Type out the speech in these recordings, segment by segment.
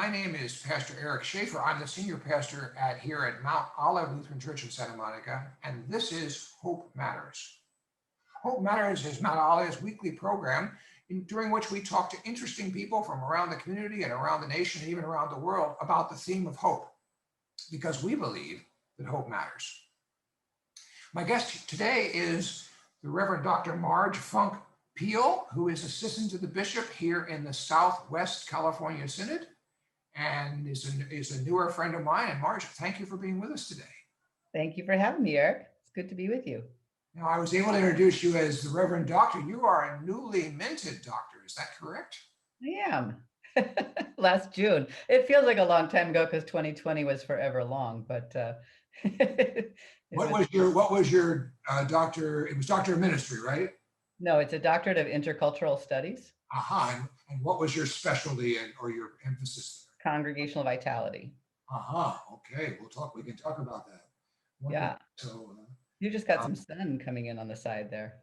My name is Pastor Shafer. I'm the senior pastor here at Mount Olive Lutheran Church in Santa Monica, and this is Hope Matters. Hope Matters is Mount Olive's weekly program during which we talk to interesting people from around the community and around the nation and even around the world about the theme of hope, because we believe that hope matters. My guest today is the Reverend Dr. Marj Funk-Pihl, who is assistant to the bishop here in the Southwest California Synod, and is a newer friend of mine. And Marj, thank you for being with us today. Thank you for having me, Eric. It's good to be with you. Now, I was able to introduce you as the Reverend Doctor. You are a newly minted doctor, is that correct? I am. Last June. It feels like a long time ago because 2020 was forever long, but what was your doctor? It was Doctor of Ministry, right? No, it's a doctorate of intercultural studies. Aha. And what was your specialty or your emphasis there? Congregational vitality. Aha. Okay. We can talk about that. Wonderful. Yeah. So you just got some sun coming in on the side there.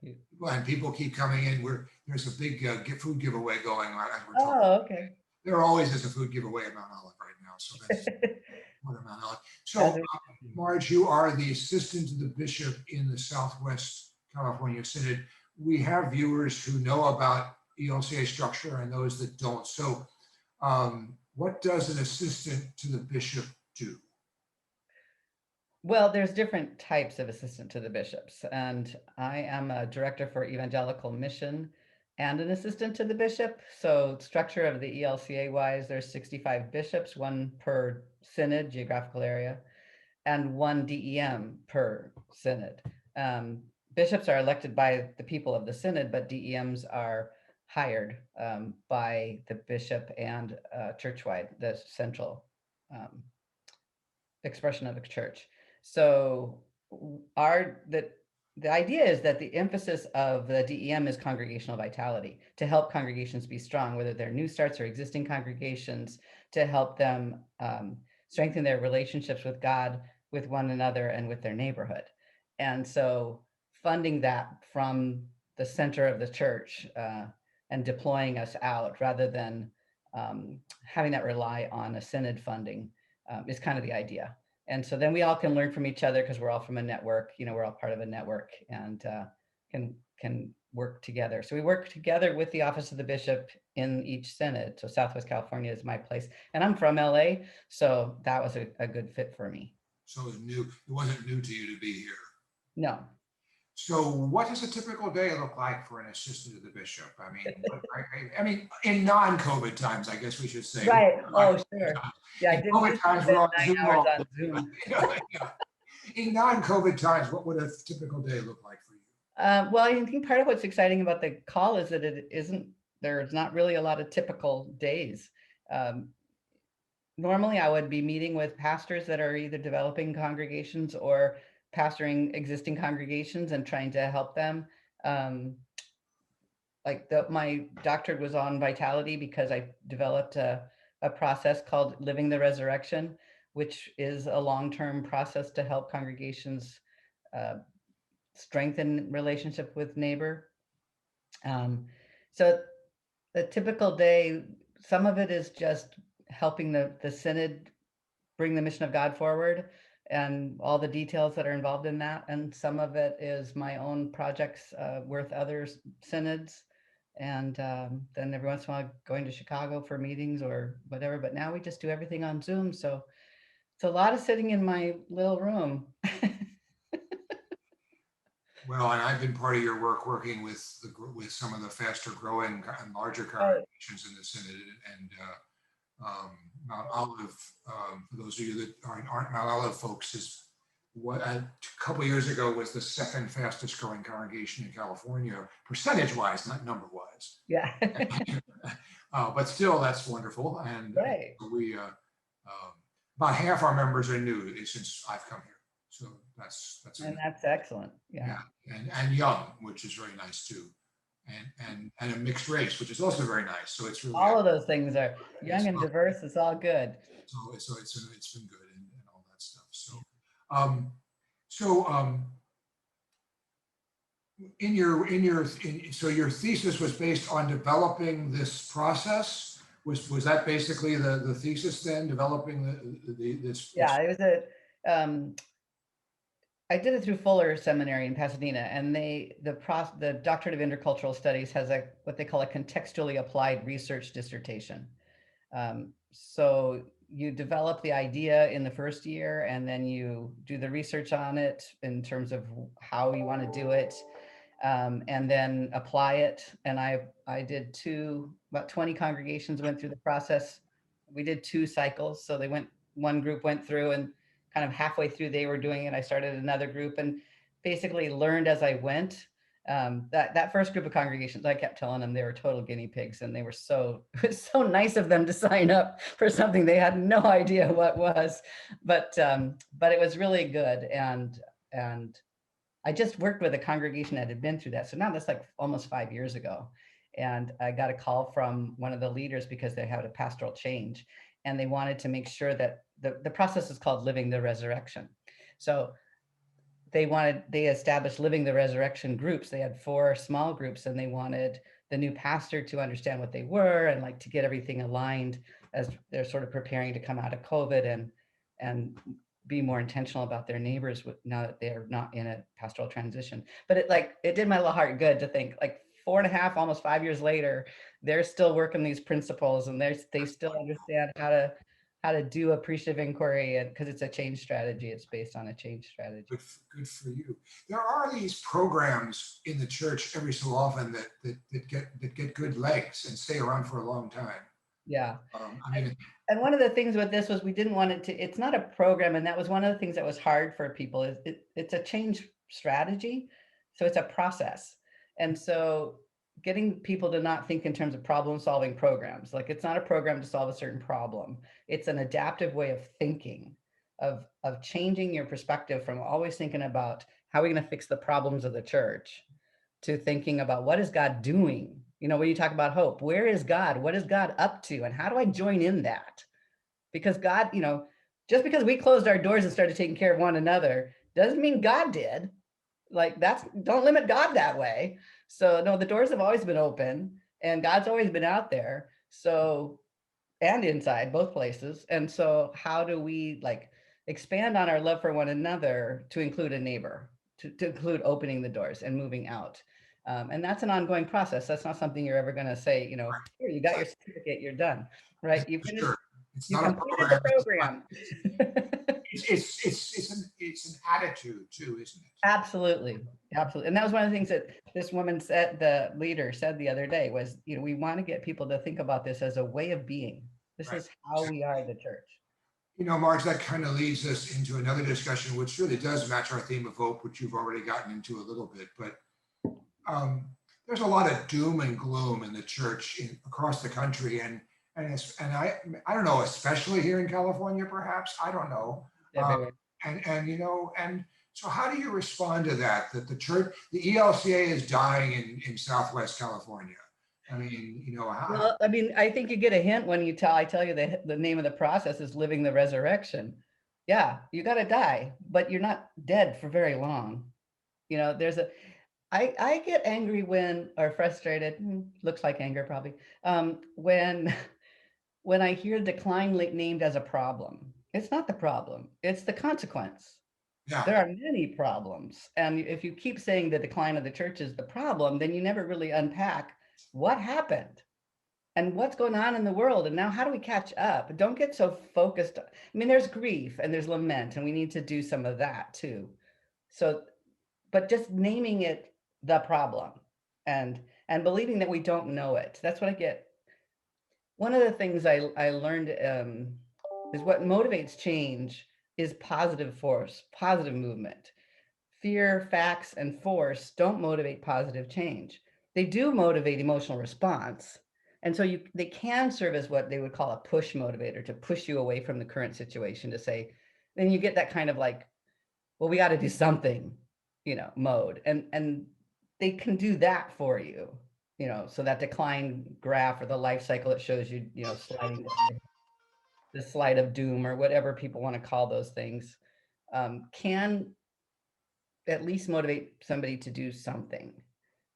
And people keep coming in. There's a big food giveaway going on as we're talking. Oh, okay. There always is a food giveaway at Mount Olive right now. So that's what Mount Olive. So Marj, you are the assistant to the bishop in the Southwest California Synod. We have viewers who know about ELCA structure and those that don't. So what does an assistant to the bishop do? Well, there's different types of assistant to the bishops, and I am a director for Evangelical mission and an assistant to the bishop. So structure of the ELCA wise, there's 65 bishops, one per synod, geographical area, and one DEM per synod. Bishops are elected by the people of the synod, but DEMs are hired by the bishop and churchwide, the central expression of the church. So the idea is that the emphasis of the DEM is congregational vitality, to help congregations be strong, whether they're new starts or existing congregations, to help them strengthen their relationships with God, with one another, and with their neighborhood. And so funding that from the center of the church and deploying us out rather than having that rely on a synod funding is kind of the idea. And so then we all can learn from each other because we're all from a network, we're all part of a network and can work together. So we work together with the Office of the Bishop in each synod. So Southwest California is my place. And I'm from LA, so that was a good fit for me. So it wasn't new to you to be here? No. So what does a typical day look like for an assistant to the bishop? I mean, in non-COVID times, I guess we should say. Right. Oh, sure. Yeah, I didn't COVID times we're on Zoom. In non-COVID times, what would a typical day look like for you? Well, I think part of what's exciting about the call is that there's not really a lot of typical days. Normally, I would be meeting with pastors that are either developing congregations or pastoring existing congregations and trying to help them. My doctorate was on vitality because I developed a process called Living the Resurrection, which is a long-term process to help congregations strengthen relationship with neighbor. So the typical day, some of it is just helping the synod bring the mission of God forward and all the details that are involved in that. And some of it is my own projects with other synods. And then every once in a while going to Chicago for meetings or whatever. But now we just do everything on Zoom. So it's a lot of sitting in my little room. Well, and I've been part of your work working with some of the faster growing and larger congregations in the Synod, and Mount Olive, for those of you that aren't Mount Olive folks, is what a couple of years ago was the second fastest growing congregation in California, percentage-wise, not number-wise. Yeah. But still, that's wonderful. And right. We about half our members are new since I've come here. So that's excellent. Yeah. And young, which is very nice too. And a mixed race, which is also very nice. So it's really all of those things are young and diverse. It's all good. So it's been good and all that stuff. So your thesis was based on developing this process Was that basically the thesis then, developing this? Yeah, it was I did it through Fuller Seminary in Pasadena, and the Doctorate of Intercultural Studies has what they call a contextually applied research dissertation. So you develop the idea in the first year, and then you do the research on it in terms of how you want to do it, and then apply it. And I did about 20 congregations went through the process. We did 2 cycles. So one group went through, and kind of halfway through they were doing it, I started another group and basically learned as I went. That first group of congregations, I kept telling them they were total guinea pigs, and they were it was so nice of them to sign up for something they had no idea what was, but it was really good. And I just worked with a congregation that had been through that. So now that's like almost 5 years ago. And I got a call from one of the leaders because they had a pastoral change, and they wanted to make sure that the process is called Living the Resurrection. So they established Living the Resurrection groups. They had 4 small groups, and they wanted the new pastor to understand what they were and like to get everything aligned as they're sort of preparing to come out of COVID and be more intentional about their neighbors now that they're not in a pastoral transition. But it did my little heart good to think like 4.5, almost 5 years later, they're still working these principles, and they still understand how to do appreciative inquiry, and because it's a change strategy, it's based on a change strategy. Good for you. There are these programs in the church every so often that get good legs and stay around for a long time. Yeah. I mean, and one of the things with this was we didn't want it's not a program. And that was one of the things that was hard for people is it's a change strategy. So it's a process. And so getting people to not think in terms of problem solving programs, like it's not a program to solve a certain problem. It's an adaptive way of thinking, of changing your perspective from always thinking about how are we going to fix the problems of the church to thinking about what is God doing? When you talk about hope, where is God? What is God up to? And how do I join in that? Because God, just because we closed our doors and started taking care of one another doesn't mean God did. Like don't limit God that way. So no, the doors have always been open, and God's always been out there. So, and inside, both places. And so how do we expand on our love for one another to include a neighbor, to include opening the doors and moving out? And that's an ongoing process. That's not something you're ever going to say, here, you got your certificate, you're done, right? You finished, sure. It's you not a completed program. the program. It's an attitude too, isn't it? Absolutely. And that was one of the things that this woman said, the leader said the other day was, we want to get people to think about this as a way of being. This is how we are the church. Marge, that kind of leads us into another discussion, which really does match our theme of hope, which you've already gotten into a little bit. But there's a lot of doom and gloom in the church across the country, and I don't know, especially here in California, perhaps, I don't know. And so how do you respond to that the church, the ELCA is dying in Southwest California? I mean, well, I mean, I think you get a hint when I tell you the name of the process is Living the Resurrection. Yeah, you got to die, but you're not dead for very long. I get angry or frustrated, looks like anger probably, when I hear decline named as a problem. It's not the problem, it's the consequence. Yeah. There are many problems. And if you keep saying the decline of the church is the problem, then you never really unpack what happened and what's going on in the world. And now how do we catch up? Don't get so focused. I mean, there's grief and there's lament, and we need to do some of that too. So, but just naming it the problem and believing that we don't know it. That's what I get. One of the things I learned is what motivates change is positive force, positive movement. Fear, facts, and force don't motivate positive change. They do motivate emotional response. And so they can serve as what they would call a push motivator, to push you away from the current situation, to say, then you get that kind of well, we got to do something, mode. And they can do that for you, so that decline graph or the life cycle, it shows you, sliding the slide of doom or whatever people want to call those things, can at least motivate somebody to do something.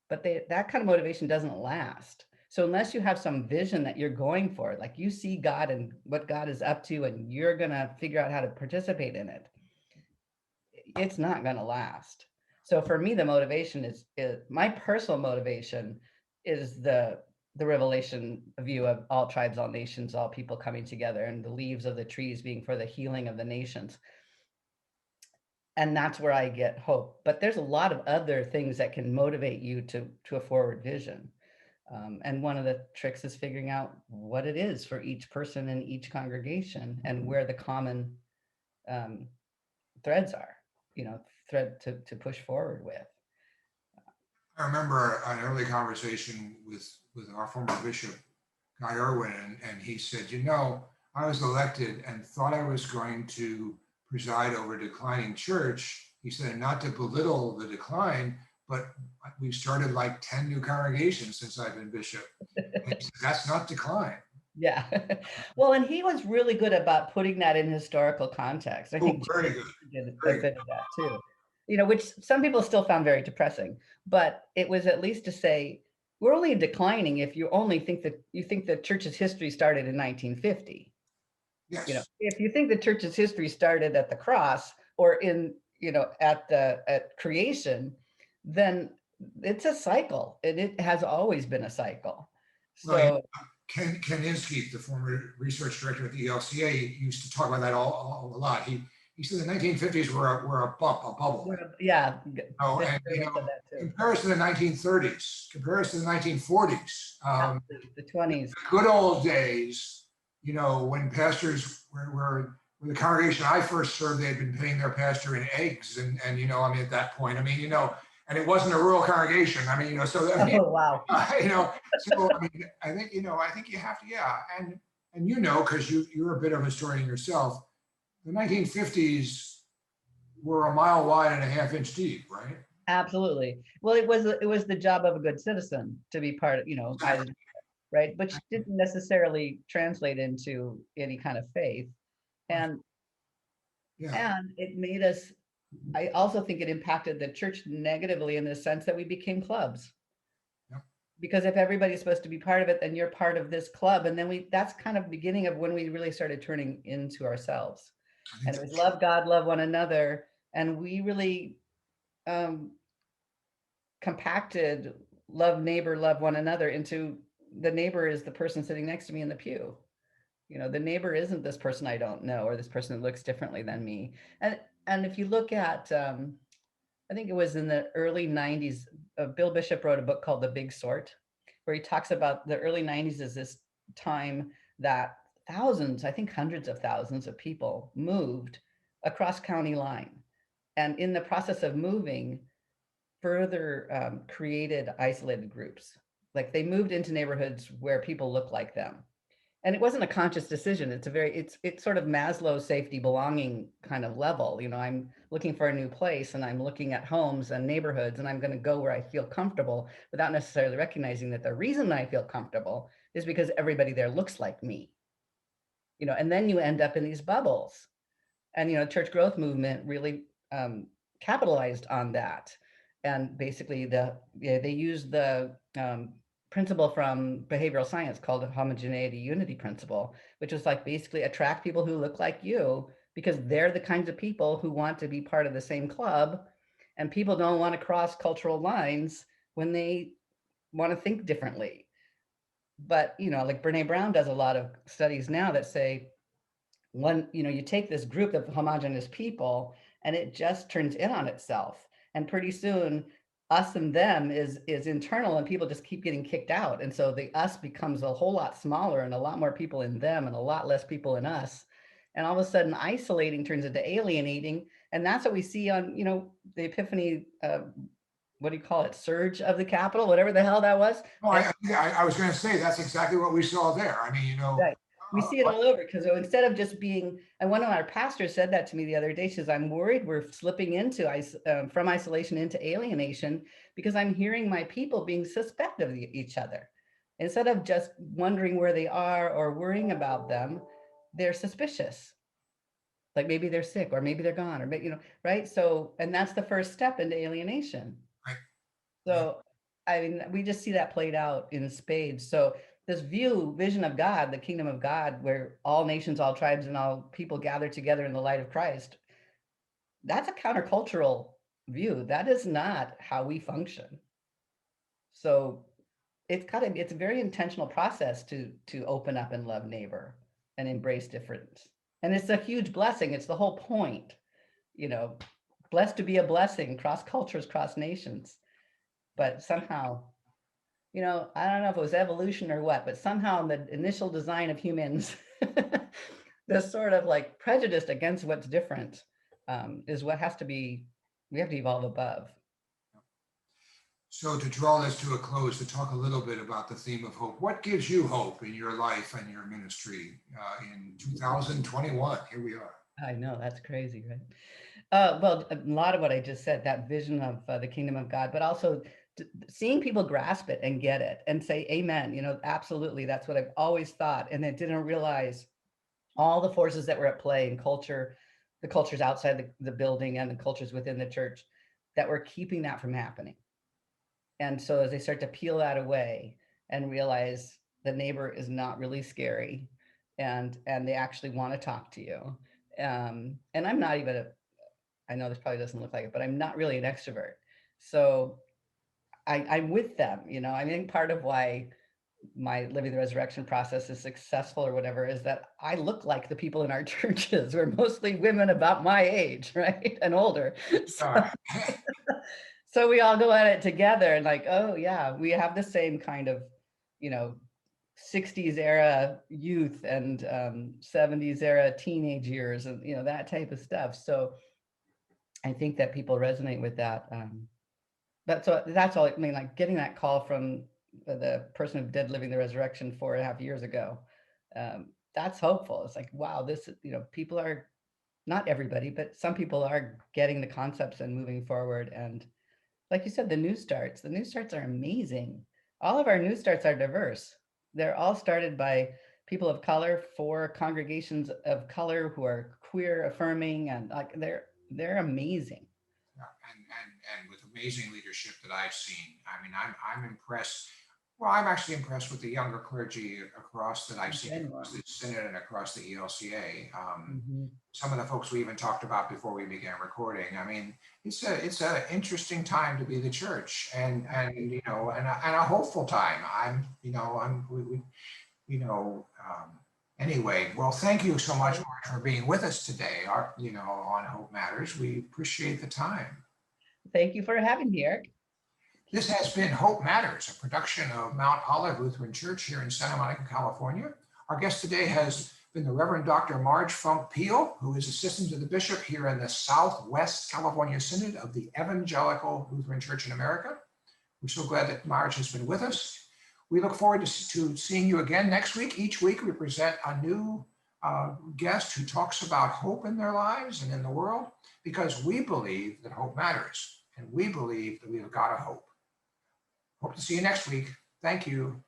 But that kind of motivation doesn't last. So unless you have some vision that you're going for, like you see God and what God is up to, and you're going to figure out how to participate in it, it's not going to last. So for me, the motivation is my personal motivation is the revelation view of all tribes, all nations, all people coming together, and the leaves of the trees being for the healing of the nations. And that's where I get hope. But there's a lot of other things that can motivate you to a forward vision. And one of the tricks is figuring out what it is for each person in each congregation and where the common um, threads are, thread to push forward with. I remember an early conversation with our former bishop, Guy Irwin, and he said, I was elected and thought I was going to preside over a declining church. He said, not to belittle the decline, but we've started like 10 new congregations since I've been bishop. And he said, that's not decline. Yeah. Well, and he was really good about putting that in historical context. I think Very good. did a Very bit of that too. Which some people still found very depressing, but it was at least to say we're only declining if you only think that you think the church's history started in 1950. Yes. If you think the church's history started at the cross or in, at creation, then it's a cycle, and it has always been a cycle. So Well, Ken Inskeep, the former research director at the ELCA, used to talk about that a lot. He said the 1950s were a bubble. Yeah. And compare us to the 1930s, compare us to the 1940s, the 20s. good old days, when pastors were the congregation I first served, they had been paying their pastor in eggs. And at that point, and it wasn't a rural congregation. So, oh, wow. so, I think you have to, and because you're a bit of a historian yourself, the 1950s were a mile wide and a half-inch deep, right? Absolutely. Well, it was the job of a good citizen to be part of, Exactly. right? Which didn't necessarily translate into any kind of faith. And it made us, I also think it impacted the church negatively in the sense that we became clubs. Yep. Because if everybody's supposed to be part of it, then you're part of this club. And then that's kind of the beginning of when we really started turning into ourselves. And it was love God, love one another. And we really compacted love neighbor, love one another into the neighbor is the person sitting next to me in the pew. The neighbor isn't this person I don't know, or this person that looks differently than me. And if you look at, I think it was in the early 90s, Bill Bishop wrote a book called The Big Sort, where he talks about the early 90s as this time that thousands, I think hundreds of thousands of people moved across county line. And in the process of moving, further created isolated groups. Like they moved into neighborhoods where people look like them. And it wasn't a conscious decision. It's sort of Maslow's safety belonging kind of level. I'm looking for a new place and I'm looking at homes and neighborhoods and I'm going to go where I feel comfortable without necessarily recognizing that the reason I feel comfortable is because everybody there looks like me. And then you end up in these bubbles. And, church growth movement really capitalized on that. And basically they used the principle from behavioral science called the homogeneity unity principle, which was like basically attract people who look like you because they're the kinds of people who want to be part of the same club. And people don't want to cross cultural lines when they want to think differently. But, like Brene Brown does a lot of studies now that say, you take this group of homogeneous people and it just turns in on itself. And pretty soon us and them is internal and people just keep getting kicked out. And so the us becomes a whole lot smaller and a lot more people in them and a lot less people in us. And all of a sudden isolating turns into alienating. And that's what we see on, the Epiphany, what do you call it? Surge of the Capitol, whatever the hell that was. Oh, I was going to say, that's exactly what we saw there. Right. We see it all over because instead of just being, and one of our pastors said that to me the other day, she says, I'm worried we're slipping into from isolation into alienation because I'm hearing my people being suspect of each other. Instead of just wondering where they are or worrying about them, they're suspicious. Like maybe they're sick or maybe they're gone or maybe, right? So, and that's the first step into alienation. Right. So I mean, we just see that played out in spades. So this vision of God, the kingdom of God, where all nations, all tribes, and all people gather together in the light of Christ, that's a countercultural view. That is not how we function. So it's a very intentional process to open up and love neighbor and embrace difference. And it's a huge blessing. It's the whole point, blessed to be a blessing, cross cultures, cross nations. But somehow, I don't know if it was evolution or what, but somehow in the initial design of humans, this sort of like prejudice against what's different is what we have to evolve above. So to draw this to a close, to talk a little bit about the theme of hope, what gives you hope in your life and your ministry in 2021? Here we are. I know, that's crazy, right? Well, a lot of what I just said, that vision of the kingdom of God, but also seeing people grasp it and get it and say, amen, absolutely, that's what I've always thought. And then didn't realize all the forces that were at play in culture, the cultures outside the building and the cultures within the church that were keeping that from happening. And so as they start to peel that away and realize the neighbor is not really scary and they actually want to talk to you. And I'm not even I know this probably doesn't look like it, but I'm not really an extrovert. So I'm with them, I think part of why my living the resurrection process is successful or whatever is that I look like the people in our churches. We're mostly women about my age, right? And older. So we all go at it together and like, oh yeah, we have the same kind of, 60s era youth and 70s era teenage years and, that type of stuff. So I think that people resonate with that. That's all. I mean, like getting that call from the person who did Living the Resurrection 4.5 years ago. That's hopeful. It's like, wow, this, people are, not everybody, but some people are getting the concepts and moving forward. And like you said, the new starts are amazing. All of our new starts are diverse. They're all started by people of color for congregations of color who are queer affirming, and like they're amazing. And with amazing leadership that I've seen. I mean, I'm impressed. Well, I'm actually impressed with the younger clergy across that I've seen across the Synod and across the ELCA. Some of the folks we even talked about before we began recording. I mean, it's an interesting time to be the church, and a hopeful time. Anyway, well, thank you so much, Marj, for being with us today. On Hope Matters. We appreciate the time. Thank you for having me, Eric. This has been Hope Matters, a production of Mount Olive Lutheran Church here in Santa Monica, California. Our guest today has been the Reverend Dr. Marj Funk-Pihl, who is assistant to the bishop here in the Southwest California Synod of the Evangelical Lutheran Church in America. We're so glad that Marj has been with us. We look forward to seeing you again next week. Each week we present a new guest who talks about hope in their lives and in the world, because we believe that hope matters, and we believe that we have got a hope. Hope to see you next week. Thank you.